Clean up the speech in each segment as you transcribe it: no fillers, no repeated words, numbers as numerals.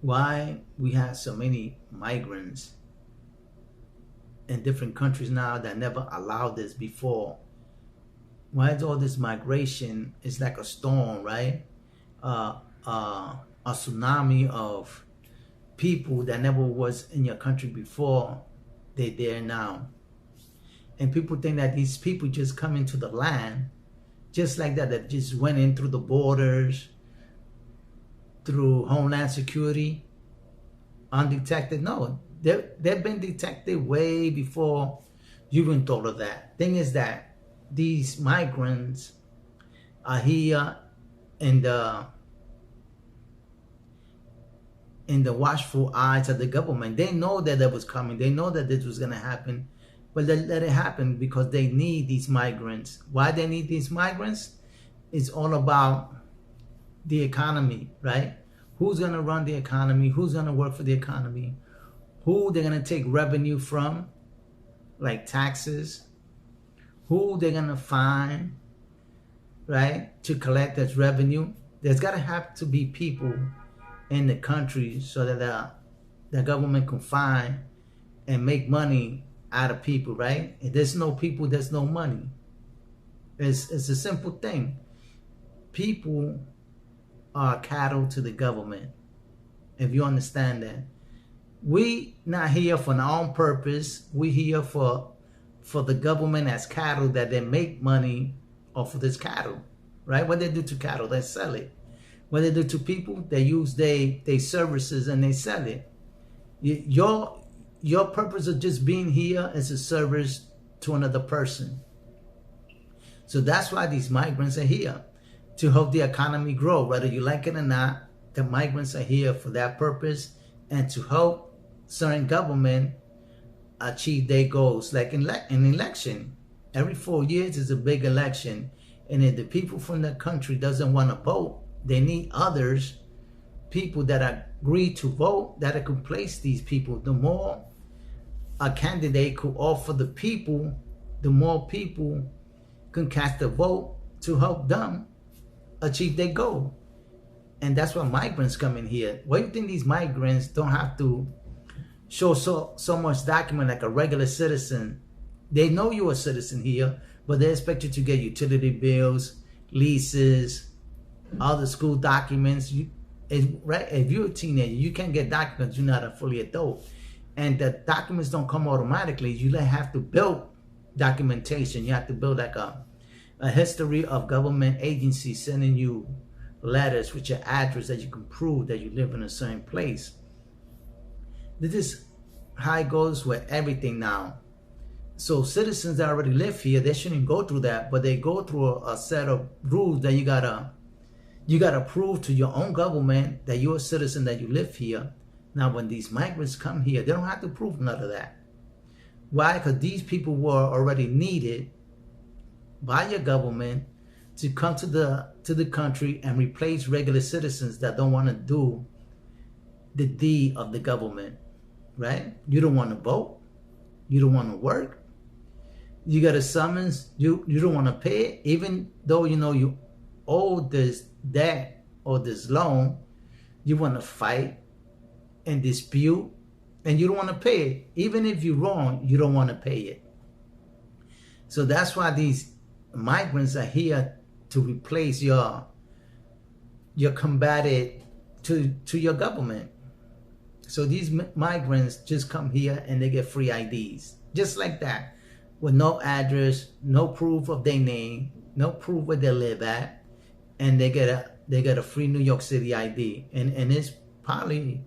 why we have so many migrants in different countries now that never allowed this before. Why is all this migration? It's like a storm, right? uh, a tsunami of people that never was in your country before. They're there now. And people think that these people just come into the land just like that, that just went in through the borders, through Homeland Security, undetected. No, they've been detected way before you even thought of that. Thing is that these migrants are here in the watchful eyes of the government. They know that that was coming. They know that this was going to happen, but they let it happen because they need these migrants. Why they need these migrants? It's all about the economy, right? Who's going to run the economy? Who's going to work for the economy? Who they're going to take revenue from, like taxes? Who they're going to fine, right, to collect that revenue? There's got to have to be people in the country so that the government can find and make money out of people, right? If there's no people, there's no money. It's a simple thing. People are cattle to the government, if you understand that. We not here for our own purpose. We here for the government as cattle, that they make money off of this cattle, right? What they do to cattle, they sell it. What they do to people, they use their services and they sell it. Your purpose of just being here is a service to another person. So that's why these migrants are here, to help the economy grow. Whether you like it or not, the migrants are here for that purpose and to help certain government achieve their goals. Like in an election, every 4 years is a big election. And if the people from the country doesn't want to vote, they need others, people that agree to vote, that can place these people. The more a candidate could offer the people, the more people can cast a vote to help them achieve their goal. And that's why migrants come in here. Why do you think these migrants don't have to show so much document like a regular citizen? They know you're a citizen here, but they expect you to get utility bills, leases, other school documents. Right? If you're a teenager, you can't get documents. You're not a fully adult, and the documents don't come automatically. You have to build documentation. You have to build like a history of government agencies sending you letters with your address that you can prove that you live in a certain place. This is how it goes with everything now. So citizens that already live here, they shouldn't go through that, but they go through a set of rules that you gotta prove to your own government that you're a citizen, that you live here. Now, when these migrants come here, they don't have to prove none of that. Why? Because these people were already needed by your government to come to the country and replace regular citizens that don't want to do the deed of the government, right? You don't want to vote. You don't want to work. You got a summons. You don't want to pay it, even though you know you owe this debt or this loan. You want to fight and dispute, and you don't want to pay it. Even if you're wrong, you don't want to pay it. So that's why these migrants are here, to replace your combated to your government. So these migrants just come here and they get free IDs, just like that, with no address, no proof of their name, no proof where they live at, and they get a free New York City ID. And it's probably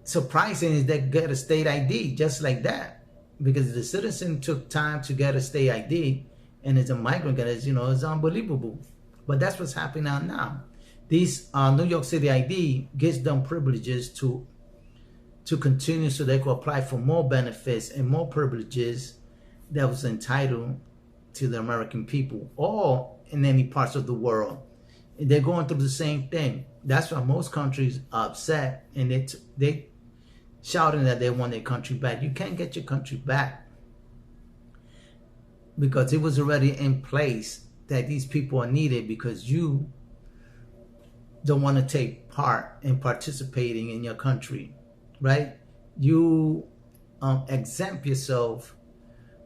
surprising is they get a state ID just like that, because the citizen took time to get a state ID, and as a migrant, it's unbelievable. But that's what's happening now. These New York City ID gives them privileges to continue, so they could apply for more benefits and more privileges that was entitled to the American people, or in any parts of the world. They're going through the same thing. That's why most countries are upset, and they shouting that they want their country back. You can't get your country back, because it was already in place that these people are needed, because you don't want to take part in participating in your country, right? You exempt yourself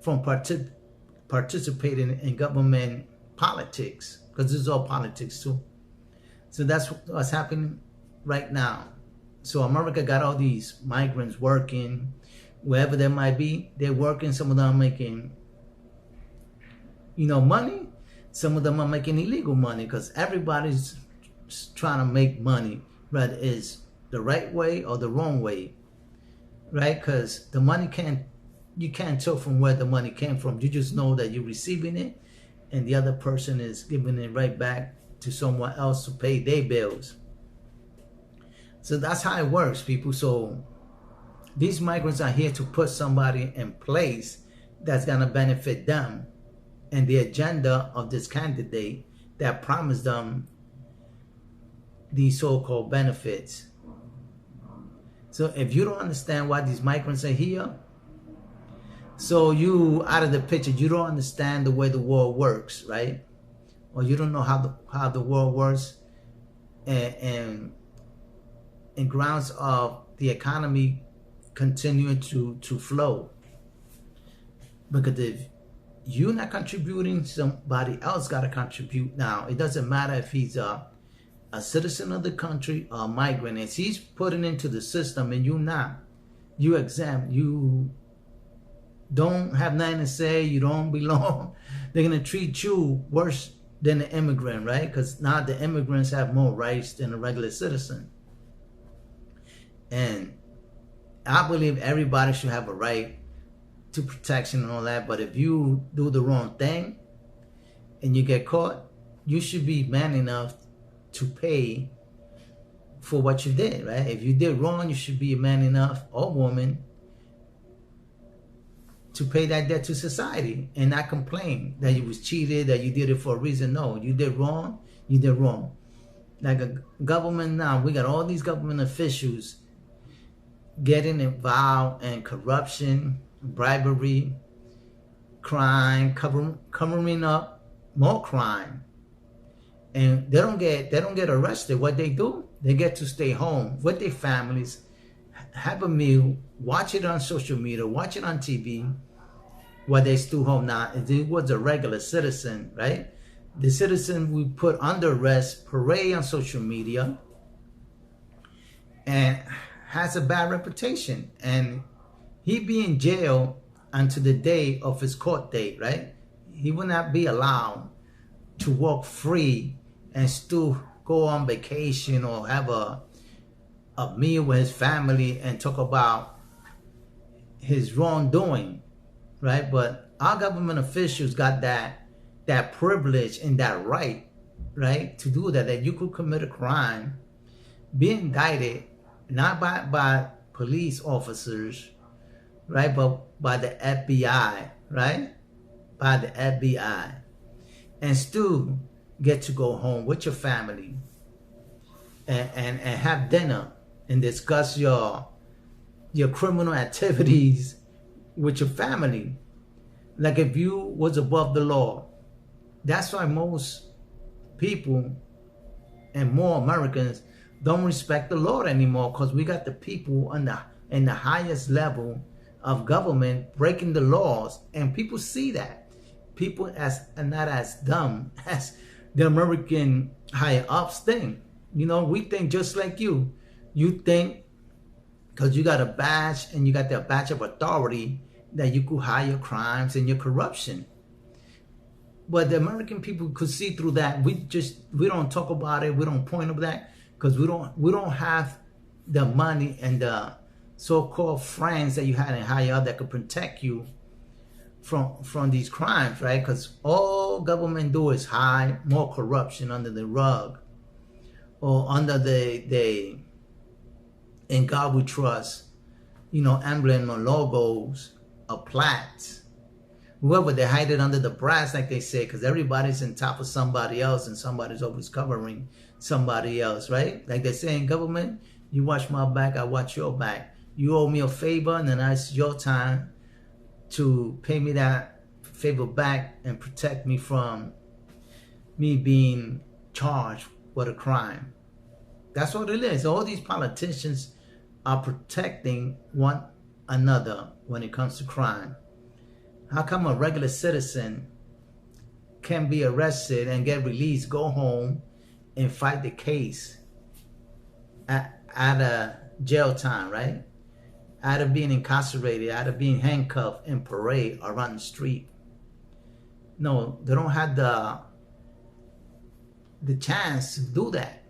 from participating in government politics, because this is all politics too. So that's what's happening right now. So America got all these migrants working, wherever they might be, they're working. Some of them are making, money. Some of them are making illegal money, because everybody's trying to make money, whether it's the right way or the wrong way, right? Because the money you can't tell from where the money came from. You just know that you're receiving it, and the other person is giving it right back to someone else to pay their bills. So that's how it works, people. So these migrants are here to put somebody in place that's going to benefit them and the agenda of this candidate that promised them these so-called benefits. So if you don't understand why these migrants are here, so you out of the picture, you don't understand the way the world works, right? Or you don't know how the world works, and in grounds of the economy continuing to flow. Because if you're not contributing, somebody else got to contribute. Now, it doesn't matter if he's a citizen of the country or a migrant. If he's putting into the system and you're not, you exempt, you don't have nothing to say, you don't belong, they're going to treat you worse than the immigrant, right? Because now the immigrants have more rights than a regular citizen. And I believe everybody should have a right to protection and all that. But if you do the wrong thing and you get caught, you should be man enough to pay for what you did, right? If you did wrong, you should be a man enough or woman to pay that debt to society and not complain that you was cheated, that you did it for a reason. No, you did wrong, you did wrong. Like a government now, we got all these government officials getting involved in corruption, bribery, crime, covering up more crime. And they don't get arrested. What they do, they get to stay home with their families, have a meal, watch it on social media, watch it on TV, while they still home. Now, if it was a regular citizen, right? The citizen we put under arrest, parade on social media, and has a bad reputation. And he be in jail until the day of his court date, right? He will not be allowed to walk free and still go on vacation or have a meal with his family and talk about his wrongdoing, right? But our government officials got that privilege and that right, to do that you could commit a crime, be indicted, not by police officers, right, but by the FBI, right? By the FBI, and still get to go home with your family and have dinner and discuss your criminal activities with your family, like if you was above the law. That's why most people and more Americans don't respect the law anymore, because we got the people in the highest level of government breaking the laws, and people see that. People are not as dumb as the American higher ups think. We think just like you. You think because you got a badge and you got that badge of authority that you could hide your crimes and your corruption. But the American people could see through that. We don't talk about it. We don't point up that because we don't have the money and the so-called friends that you had in higher up that could protect you from these crimes, right? Because all government do is hide more corruption under the rug or under the "In God We Trust," emblem or logos or plaques. Whoever, they hide it under the brass, like they say, because everybody's on top of somebody else and somebody's always covering somebody else, right? Like they say in government, you watch my back, I watch your back. You owe me a favor, and then it's your time to pay me that favor back and protect me from me being charged with a crime. That's what it is. All these politicians are protecting one another when it comes to crime. How come a regular citizen can be arrested and get released, go home, and fight the case at a jail time, right? Out of being incarcerated, out of being handcuffed in parade around the street. No, they don't have the chance to do that,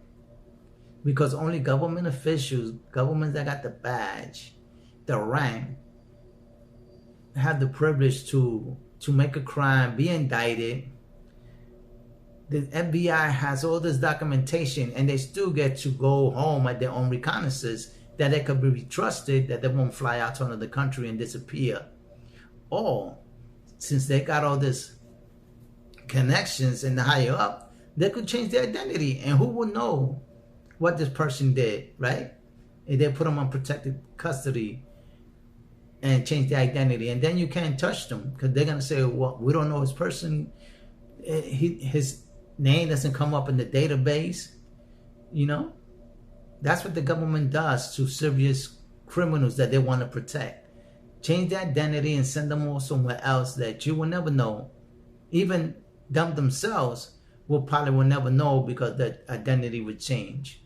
because only government officials, governments that got the badge, the rank, have the privilege to make a crime, be indicted. The FBI has all this documentation, and they still get to go home at their own reconnaissance, that they could be trusted, that they won't fly out to another country and disappear. Or, since they got all this connections and the higher up, they could change their identity, and who will know what this person did, right? If they put them on protected custody and change their identity, and then you can't touch them, because they're gonna say, well, we don't know his person, his name doesn't come up in the database. You know, that's what the government does to serious criminals that they want to protect. Change their identity and send them all somewhere else that you will never know. Even them themselves will never know, because their identity would change.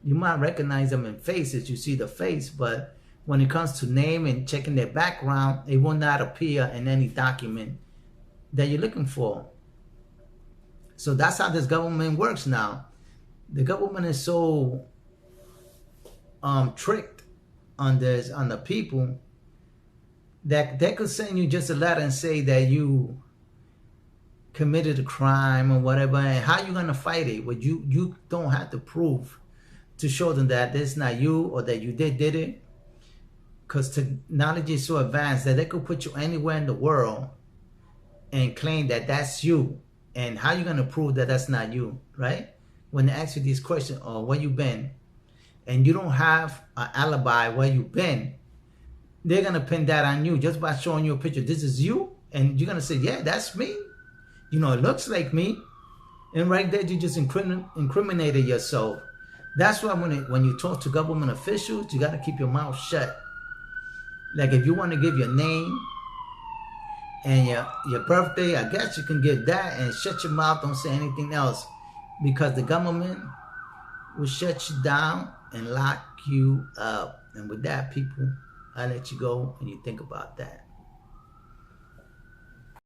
You might recognize them in faces, you see the face, but when it comes to name and checking their background, it will not appear in any document that you're looking for. So that's how this government works now. The government is so tricked on the people, that they could send you just a letter and say that you committed a crime or whatever, and how you gonna fight it? Well, you don't have to prove to show them that it's not you, or that you did it, because technology is so advanced that they could put you anywhere in the world and claim that that's you. And how you gonna prove that that's not you, right? When they ask you these questions, or where you been, and you don't have an alibi where you been, they're gonna pin that on you just by showing you a picture. This is you, and you're gonna say, yeah, that's me. You know, it looks like me. And right there, you just incriminated yourself. That's why when you talk to government officials, you gotta keep your mouth shut. Like, if you want to give your name and your birthday, I guess you can give that, and shut your mouth, don't say anything else, because the government will shut you down and lock you up. And with that, people, I let you go, and you think about that.